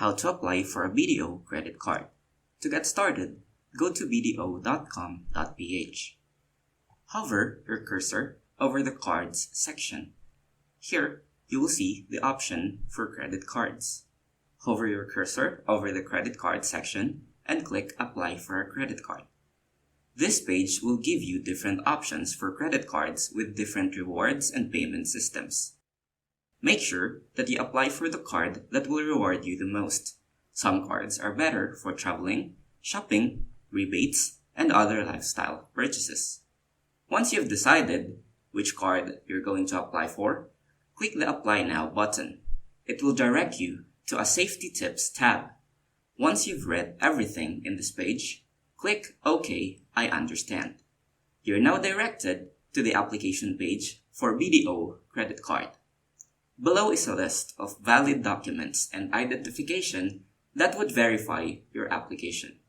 How to apply for a BDO credit card. To get started, go to bdo.com.ph. Hover your cursor over the Cards section. Here, you will see the option for credit cards. Hover your cursor over the credit card section and click Apply for a credit card. This page will give you different options for credit cards with different rewards and payment systems. Make sure that you apply for the card that will reward you the most. Some cards are better for traveling, shopping, rebates, and other lifestyle purchases. Once you've decided which card you're going to apply for, click the Apply Now button. It will direct you to a Safety Tips tab. Once you've read everything in this page, click OK, I understand. You're now directed to the application page for BDO credit card. Below is a list of valid documents and identification that would verify your application.